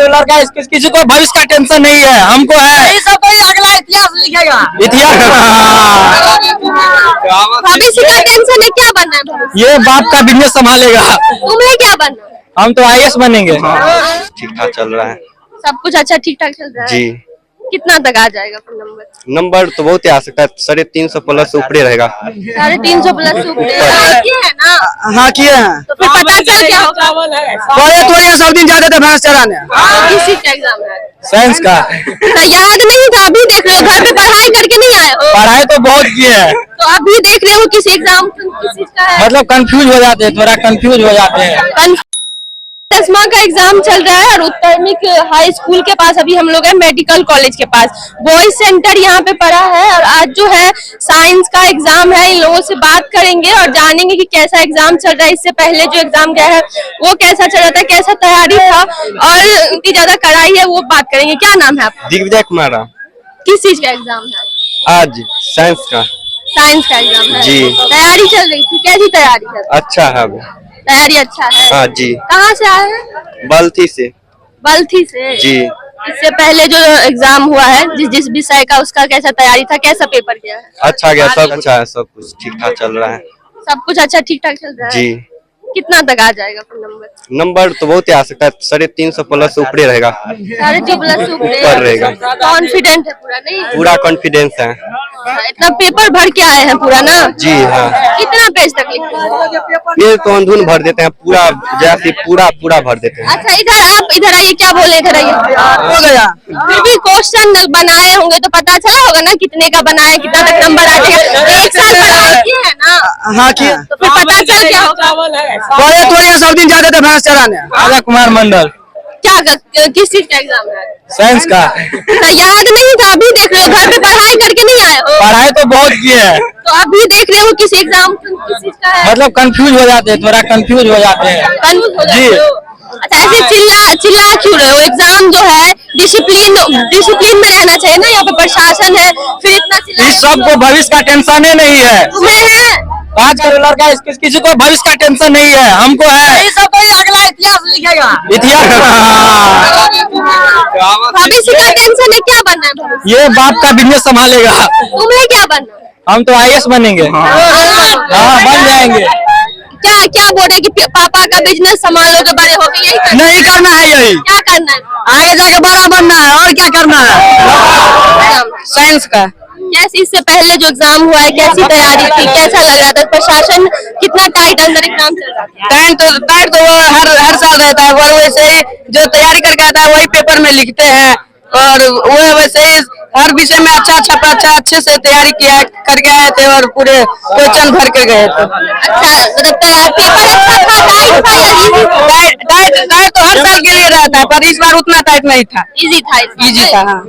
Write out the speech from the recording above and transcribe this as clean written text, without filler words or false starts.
लड़का किसी को भविष्य का टेंशन नहीं है, हमको है। सब कोई अगला इतिहास लिखेगा। इतिहास भविष्य का टेंशन है, क्या बनना है भविष्य? ये बाप का बिजनेस संभालेगा। तुम्हें क्या बनना है? हम तो IAS बनेंगे। ठीक ठाक चल रहा है, सब कुछ अच्छा ठीक ठाक चल रहा है जी। कितना तक आ जाएगा फिर नंबर? नंबर तो बहुत ही आ सकता है, 350 प्लस ऊपरी रहेगा। 350 प्लस किए है ना? हाँ किए हैं। तो फिर पता चल क्या होगा? थोड़े सब दिन जाते थे भैंस चराने। किस चीज का एग्जाम है? साइंस का। तो याद नहीं था, अभी देख रहे हो, घर पे पढ़ाई करके नहीं आए हो? पढ़ाई तो बहुत किए हैं, तो अभी देख रहे हो किस एग्जाम किस चीज का है? मतलब कंफ्यूज हो जाते हैं, थोड़ा कंफ्यूज हो जाते हैं। 10वां का एग्जाम चल रहा है और उत्तरमिक हाई स्कूल के पास अभी हम लोग हैं, मेडिकल कॉलेज के पास बॉयज सेंटर यहाँ पे पड़ा है। और आज जो है साइंस का एग्जाम है, इन लोगों से बात करेंगे और जानेंगे कि कैसा एग्जाम चल रहा है, इससे पहले जो एग्जाम गया है वो कैसा चल रहा था, कैसा तैयारी था और इतनी ज्यादा कड़ाई है, वो बात करेंगे। क्या नाम है आपका? दिग्विजय कुमार। किस चीज का एग्जाम है? आज साइंस का। साइंस का एग्जाम है जी। तैयारी चल रही थी, कैसी तैयारी है? अच्छा है, तैयारी अच्छा है। हाँ जी। कहाँ से आए हैं? बल्थी से। बल्थी से जी। इससे पहले जो एग्जाम हुआ है जिस विषय का, उसका कैसा तैयारी था, कैसा पेपर गया है? अच्छा गया, सब अच्छा है, सब कुछ ठीक ठाक चल रहा है, सब कुछ अच्छा ठीक ठाक चल रहा है जी। कितना तक आ जाएगा फिर नंबर? नंबर तो बहुत ही आ सकता है, 350 प्लस ऊपरी रहेगा। 350 प्लस ऊपर रहेगा। कॉन्फिडेंट है पूरा? नहीं पूरा कॉन्फिडेंस है। इतना पेपर भर के आए हैं पूरा ना? जी हाँ। कितना पेज तक लिखते हैं? ये तो अंधुन भर देते हैं, पूरा जैसे पूरा भर देते हैं। अच्छा इधर आप इधर आइए, क्या बोले, इधर आइए। हो गया। फिर भी क्वेश्चन बनाए होंगे तो पता चला होगा ना कितने का बनाया, कितना तक नंबर आ जाएगा? एक साल पढ़ाई किए है ना? हाँ किए। तो फिर पता चल क्या होगा? थोड़े सब दिन जाते थे भैंस चराने। राजा कुमार मंडल। किस चीज का एग्जाम है? साइंस का। तो याद नहीं था, अभी देख रहे हो, घर पे पढ़ाई करके नहीं आए हो? पढ़ाई तो बहुत किए हैं, तो अभी देख रहे हो किस एग्जाम किस चीज का है? मतलब कंफ्यूज हो जाते हैं, थोड़ा कंफ्यूज हो जाते हैं। कंफ्यूज हो जाते हो? अच्छा ऐसे चिल्ला क्यों रहे हो? एग्जाम जो है डिसिप्लिन में रहना चाहिए ना, यहाँ पे प्रशासन है, फिर इतना चिल्ला। इस सबको भविष्य का टेंशन ही नहीं है। तुम्हें है? आज का लड़का किसी को भविष्य का टेंशन नहीं है, हमको है। सब कोई अगला इतिहास लिखेगा। इतिहास भविष्य का टेंशन है, क्या बनना है भविष्य? ये बाप का बिजनेस संभालेगा। तुम्हें क्या बनना है? हम तो IAS बनेंगे। हाँ बन जाएंगे। क्या क्या बोल रहे कि पापा का बिजनेस संभालोगे, बड़े होके यही करना नहीं करना है, यही क्या करना है? आगे जाके बड़ा बनना है, और क्या करना है। साइंस का। कैसी इससे पहले जो एग्जाम हुआ है, कैसी तैयारी थी, कैसा लग रहा था? प्रशासन कितना टाइट अंदर एग्जाम चल रहा था? टाइट तो वो हर साल रहता है, वो वैसे ही जो तैयारी करके आता है वही पेपर में लिखते हैं, और वो वैसे ही हर विषय में अच्छे से तैयारी किया करके आए थे और पूरे क्वेश्चन भर के गए थे। अच्छा मतलब पेपर अच्छा था, टाइट था या इजी था? टाइट तो हर साल के लिए रहता है, पर इस बार उतना टाइट नहीं था, इजी था? इजी था। हाँ।